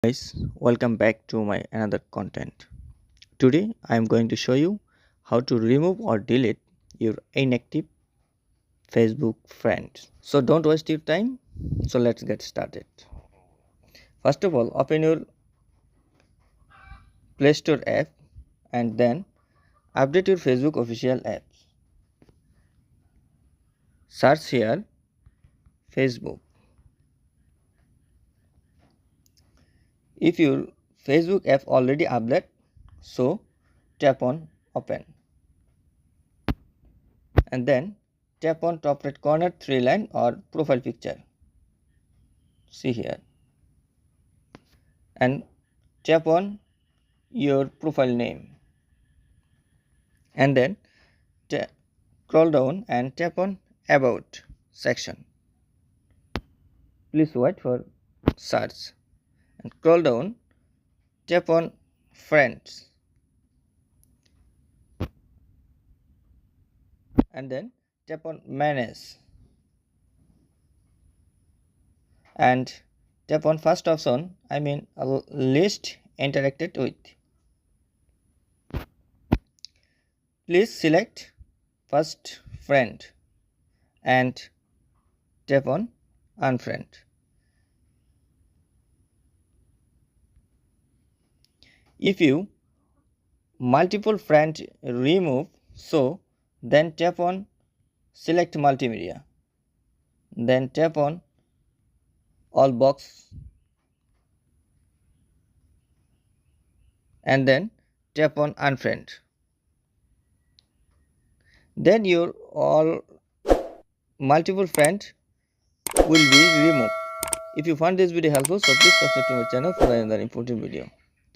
Guys, welcome back to my another content. Today I am going to show you how to remove or delete your inactive Facebook friends. So don't waste your time. So let's get started. First of all, open your Play Store app and then update your Facebook official apps. Search here Facebook. If your Facebook app already updated, so tap on open and then tap on top right corner three line or profile picture. See here and tap on your profile name and then scroll down and tap on about section. Please wait for search and scroll down, tap on friends and then tap on manage and tap on first option, a list interacted with. Please select first friend and tap on unfriend. If you multiple friend remove, so then tap on select multimedia, then tap on all box and then tap on unfriend. Then your all multiple friend will be removed. If you find this video helpful, so please subscribe to my channel for another important video.